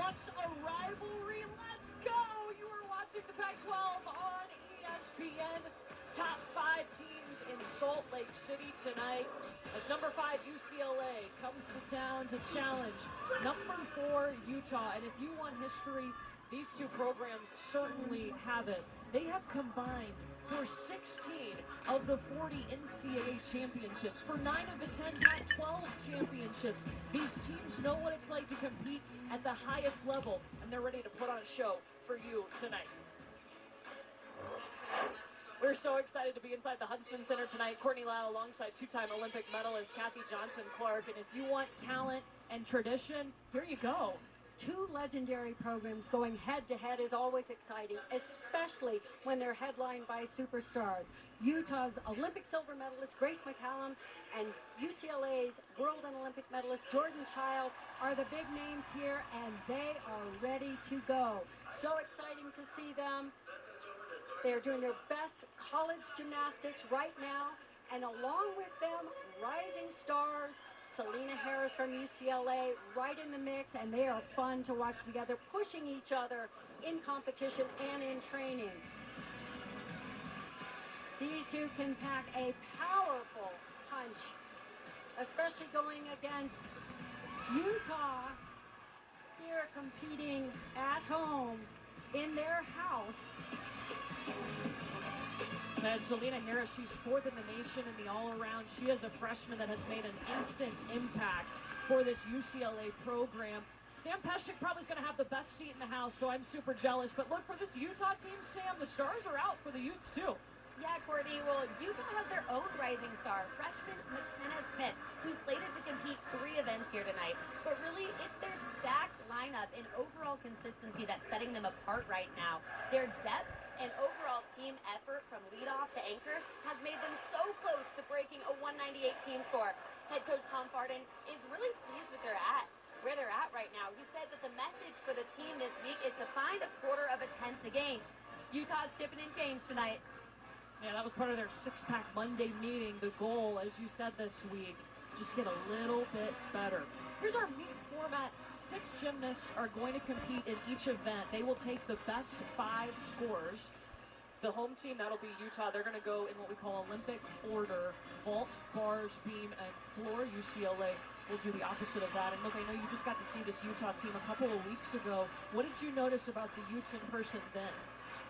plus a rivalry. Let's go! You are watching the Pac-12 on ESPN. Top 5 teams in Salt Lake City tonight as number 5 UCLA comes to town to challenge number 4 Utah. And if you want history, these two programs certainly have it. They have combined for 16 of the 40 NCAA championships, for 9 of the 10 Pac-12 championships. These teams know what it's like to compete at the highest level, and they're ready to put on a show for you tonight. We're so excited to be inside the Huntsman Center tonight. Courtney Lau alongside two-time Olympic medalist Kathy Johnson-Clark. And if you want talent and tradition, here you go. Two legendary programs going head-to-head is always exciting, especially when they're headlined by superstars. Utah's Olympic silver medalist Grace McCallum and UCLA's world and Olympic medalist Jordan Childs are the big names here, and they are ready to go. So exciting to see them. They're doing their best college gymnastics right now, and along with them, rising stars. Selena Harris from UCLA right in the mix, and they are fun to watch together, pushing each other in competition and in training. These two can pack a powerful punch, especially going against Utah here competing at home in their house. And Selena Harris, she's 4th in the nation in the all-around. She is a freshman that has made an instant impact for this UCLA program. Sam Peshek probably is going to have the best seat in the house, so I'm super jealous. But look, for this Utah team, Sam, the stars are out for the Utes too. Yeah, Courtney, well, Utah has their own rising star, freshman McKenna Smith, who's slated to compete 3 events here tonight. But really, it's their stacked lineup and overall consistency that's setting them apart right now. Their depth and overall team effort from leadoff to anchor has made them so close to breaking a 198 team score. Head coach Tom Farden is really pleased with where they're at right now. He said that the message for the team this week is to find a quarter of a tenth a game. Utah's chipping in change tonight. Yeah, that was part of their six-pack Monday meeting. The goal, as you said this week, just get a little bit better. Here's our meet format. 6 gymnasts are going to compete in each event. They will take the best 5 scores. The home team, that'll be Utah. They're going to go in what we call Olympic order: vault, bars, beam, and floor. UCLA will do the opposite of that. And look, I know you just got to see this Utah team a couple of weeks ago. What did you notice about the Utes in person then?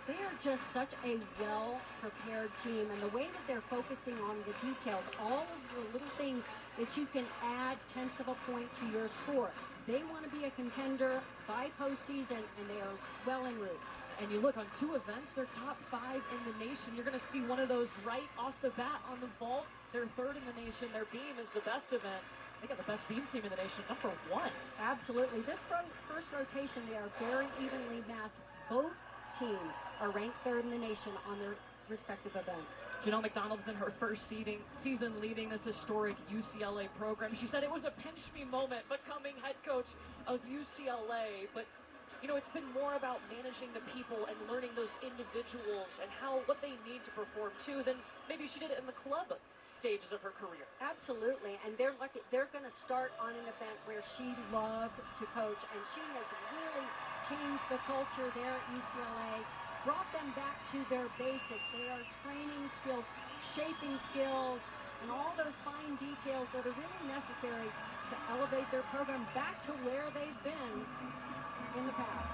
They are just such a well-prepared team, and the way that they're focusing on the details, all of the little things that you can add tenths of a point to your score. They want to be a contender by postseason, and they are well en route. And you look on 2 events, they're top 5 in the nation. You're going to see one of those right off the bat on the vault. They're 3rd in the nation. Their beam is the best event. They got the best beam team in the nation, number 1. Absolutely. This first rotation, they are very evenly massed. Both teams are ranked 3rd in the nation on their respective events. Janelle McDonald's in her first season leading this historic UCLA program. She said it was a pinch-me moment becoming head coach of UCLA, but you know, it's been more about managing the people and learning those individuals and what they need to perform too than maybe she did it in the club stages of her career. Absolutely, and they're lucky. They're going to start on an event where she loves to coach, and she has really changed the culture there at UCLA, brought them back to their basics. They are training skills, shaping skills, and all those fine details that are really necessary to elevate their program back to where they've been in the past.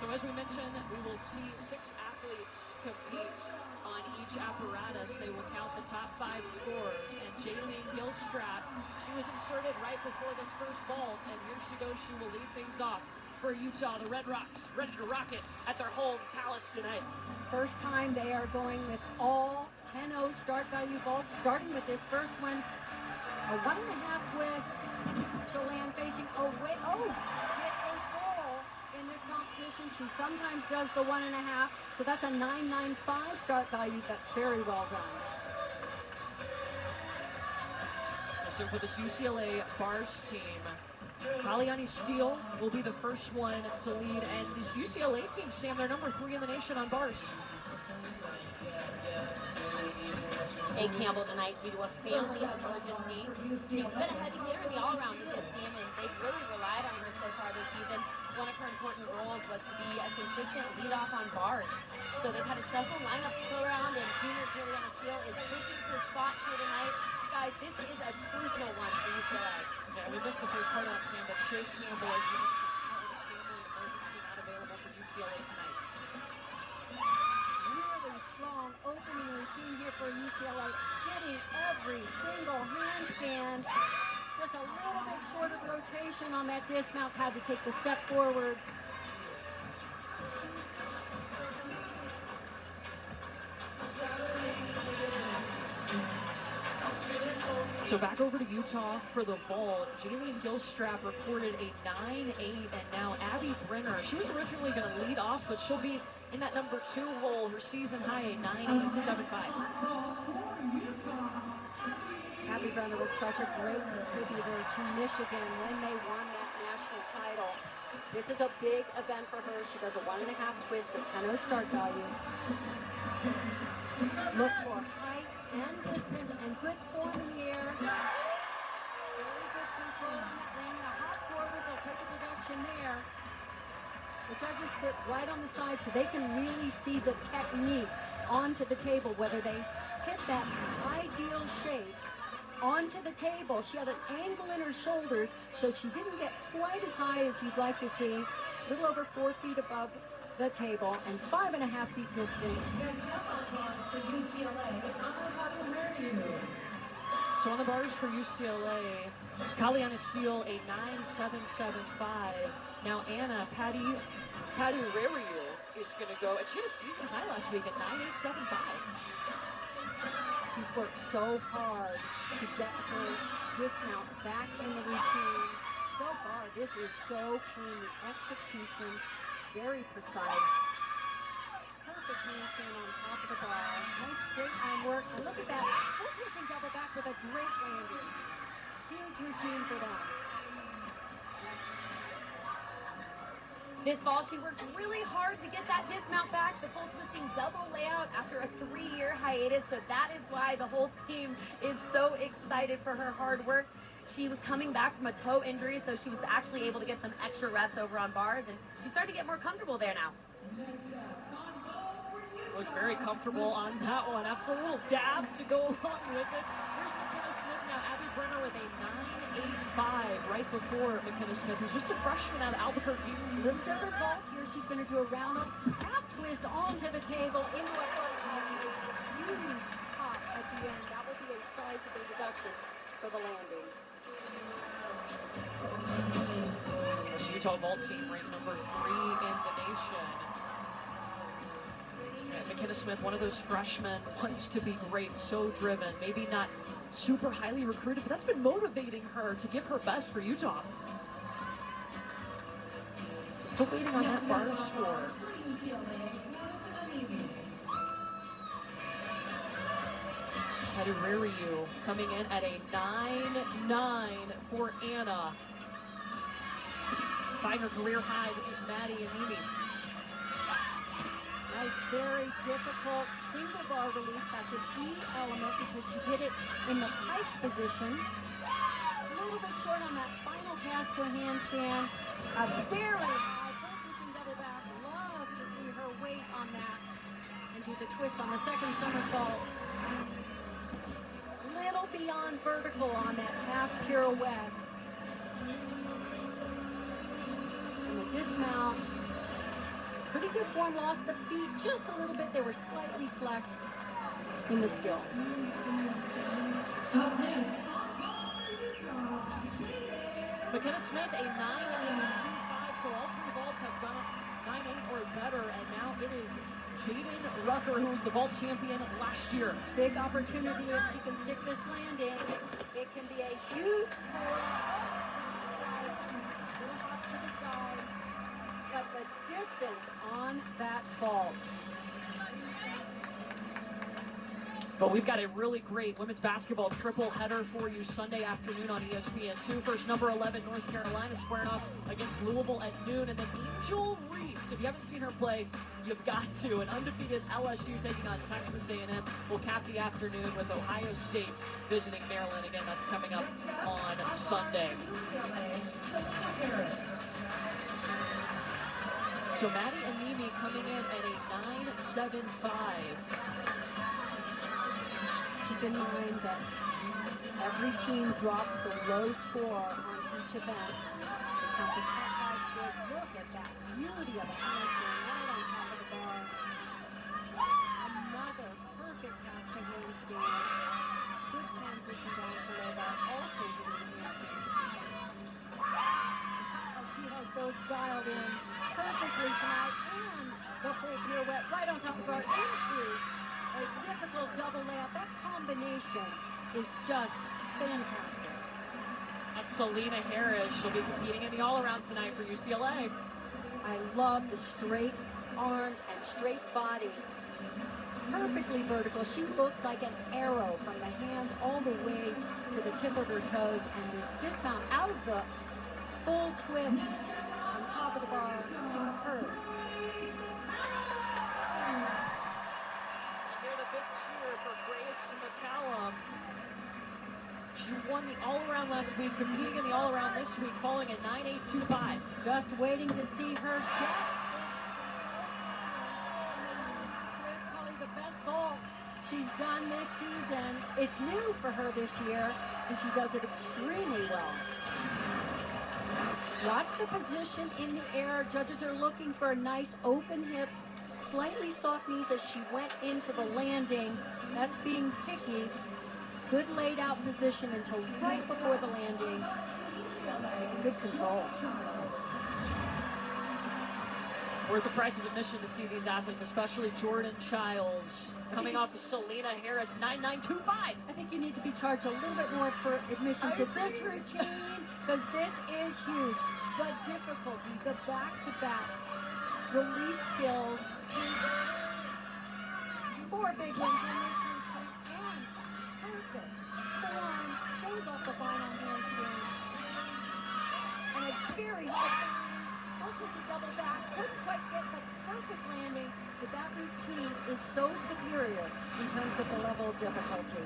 So as we mentioned, we will see 6 athletes compete on each apparatus. They will count the top 5 scores. And Jaylene Gilstrap, she was inserted right before this first vault, and here she goes. She will lead things off for Utah. The Red Rocks ready to rock it at their home palace tonight. First time they are going with all 10-0 start value vaults, starting with this first one. A 1.5 twist. She'll land facing away. Oh, get a full in this competition. She sometimes does the 1.5, so that's a 9.95 start value. That's very well done. So for this UCLA bars team, Kalyani Steele will be the first one to lead, and this UCLA team, Sam, they're number 3 in the nation on bars. A. Campbell tonight due to a family emergency. She's been a heavy hitter in the all-around with this team, and they've really relied on her so far this season. One of her important roles was to be a consistent leadoff on bars. So they've had a shuffle lineup to go around, and junior Kalyani Steele is pushing for a spot here tonight. Guys, this is a crucial one for UCLA. Yeah, we missed the first part of that, Sam, but Shea Campbell is out with a family emergency, not available for UCLA tonight. Really strong opening routine here for UCLA, hitting every single handstand. Just a little bit short of rotation on that dismount, had to take the step forward. So back over to Utah for the vault. Jaylene Gilstrap reported a 9.8, and now Abby Brenner. She was originally going to lead off, but she'll be in that number 2 hole. Her season high a 9.875. Abby Brenner was such a great contributor to Michigan when they won that national title. This is a big event for her. She does a 1.5 twist, the 10.0 start value. Look for height and distance and good form in the air. Very good control on that lane. A hop forward, they'll take a deduction there. The judges sit right on the side so they can really see the technique onto the table, whether they hit that ideal shape onto the table. She had an angle in her shoulders, so she didn't get quite as high as you'd like to see. A little over 4 feet above the table and 5.5 feet distant. So on the bars for UCLA, Kalyani Steele a 9.775. Now Anna Padurariu is going to go, and she had a season high last week at 9.875. She's worked so hard to get her dismount back in the routine. So far, this is so clean. The execution, very precise. Perfect handstand on top of the bar. Nice straight arm work. And look at that. Full twisting double back with a great landing. Huge routine for them. This fall, she worked really hard to get that dismount back, the full twisting double layout after a 3-year hiatus. So that is why the whole team is so excited for her hard work. She was coming back from a toe injury, so she was actually able to get some extra reps over on bars, and she started to get more comfortable there now. Looks very comfortable on that one. Absolute little dab to go along with it. Here's McKenna Smith now. Abby Brenner with a 9.85 right before McKenna Smith, who's just a freshman out of Albuquerque. A little different vault here. She's going to do a round up half twist onto the table into a front package. Huge pop at the end. That will be a sizable deduction for the landing. This Utah vault team ranked number 3 in the nation. And McKenna Smith, one of those freshmen, wants to be great, so driven, maybe not super highly recruited, but that's been motivating her to give her best for Utah. Still waiting on that bar score. Padurariu coming in at a 9.9 for Anna. Tying her career high. This is Maddie and Mimi. Nice, very difficult single bar release. That's an E element because she did it in the pike position. A little bit short on that final pass to a handstand. A very high full twisting double back. Love to see her weight on that and do the twist on the second somersault. Little beyond vertical on that half pirouette. And the dismount. Pretty good form, lost the feet just a little bit. They were slightly flexed in the skill. McKenna Smith, a 9.825, so all 3 vaults have gone up 9.8 or better, and now it is Jaden Rucker, who was the vault champion last year. Big opportunity if she can stick this landing. It can be a huge score. Little hop to the side. But the distance on that vault. But we've got a really great women's basketball triple header for you Sunday afternoon on ESPN2. First, number 11, North Carolina squaring off against Louisville at noon. And then Angel Reese, if you haven't seen her play, you've got to. An undefeated LSU taking on Texas A&M will cap the afternoon with Ohio State visiting Maryland. Again, that's coming up on Sunday. So Maddie Anemi coming in at a 9.75. Keep in mind that every team drops the low score on each event. We count the top 5 scores. Look at that beauty of a handstand right on top of the bar. Another perfect pass to handstand. Good transition down to low bar. Also doing the handstand position. She has those dialed in perfectly tonight, and the full pirouette right on top of the bar into a difficult double layup. That combination is just fantastic. That's Selena Harris. She'll be competing in the all-around tonight for UCLA. I love the straight arms and straight body. Perfectly vertical. She looks like an arrow from the hands all the way to the tip of her toes. And this dismount out of the full twist on top of the bar. Superb. Big cheer for Grace McCallum. She won the all-around last week, competing in the all-around this week, falling at 9.825. Just waiting to see her get twist, probably the best vault she's done this season. It's new for her this year, and she does it extremely well. Watch the position in the air. Judges are looking for nice open hips, slightly soft knees as she went into the landing. That's being picky. Good laid out position until right before the landing. Good control. Worth the price of admission to see these athletes, especially Jordan Childs, coming off of Selena Harris, 9.925. I think you need to be charged a little bit more for admission to this routine, because this is huge. But difficulty, the back-to-back release skills. 4 big ones in this routine, and perfect form, shows off the final handstand. And a very high time. Also a double back, couldn't quite get the perfect landing, but that routine is so superior in terms of the level of difficulty.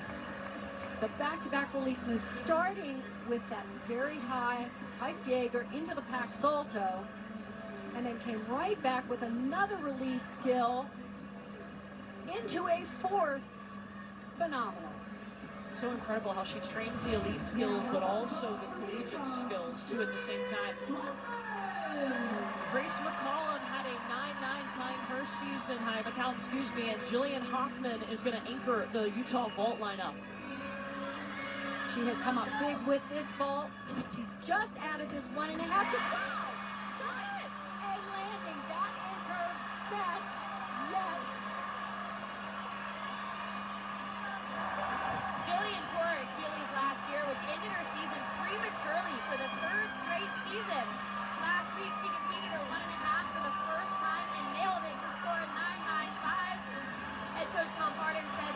The back-to-back release move, starting with that very high Pike Jaeger into the Pack Salto, and then came right back with another release skill into a 4th. Phenomenal. So incredible how she trains the elite skills, but also the collegiate skills too at the same time. Grace McCallum had a 9.9 time her season high, and Jillian Hoffman is going to anchor the Utah vault lineup. She has come up big with this vault. She's just added this 1.5. Got it! A landing. That is her best yet. Jillian tore her Achilles last year, which ended her season prematurely for the 3rd straight season. Last week, she competed at 1.5 for the first time and nailed it to score a 9.95. Head coach Tom Harden said,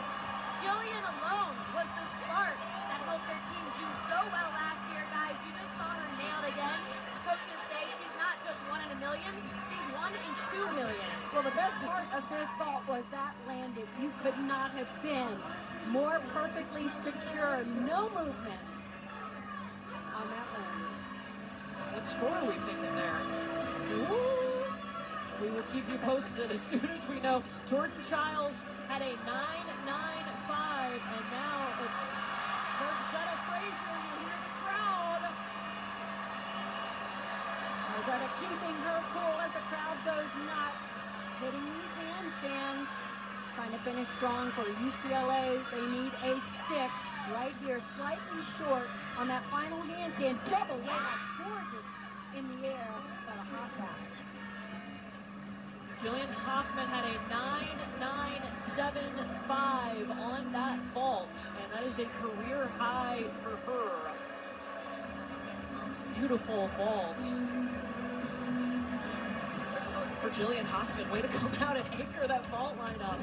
Jillian alone was the spark that helped their team do so well last year, guys. You just saw her nail it again. Coaches say she's not just 1 in a million, she's 1 in 2 million. Well, the best part of this vault was that landing. You could not have been more perfectly secure. No movement on that landing. What score are we thinking there? Ooh. We will keep you posted as soon as we know. Jordan Childs had a 9.95, and now it's Bergetta Frazier. You hear the crowd. Rosetta keeping her cool as the crowd goes nuts. Hitting these handstands. Trying to finish strong for UCLA. They need a stick right here, slightly short on that final handstand. Double layup, gorgeous in the air, but a hot back. Jillian Hoffman had a 9.975 on that vault, and that is a career high for her. Beautiful vault for Jillian Hoffman. Way to come out and anchor that vault lineup.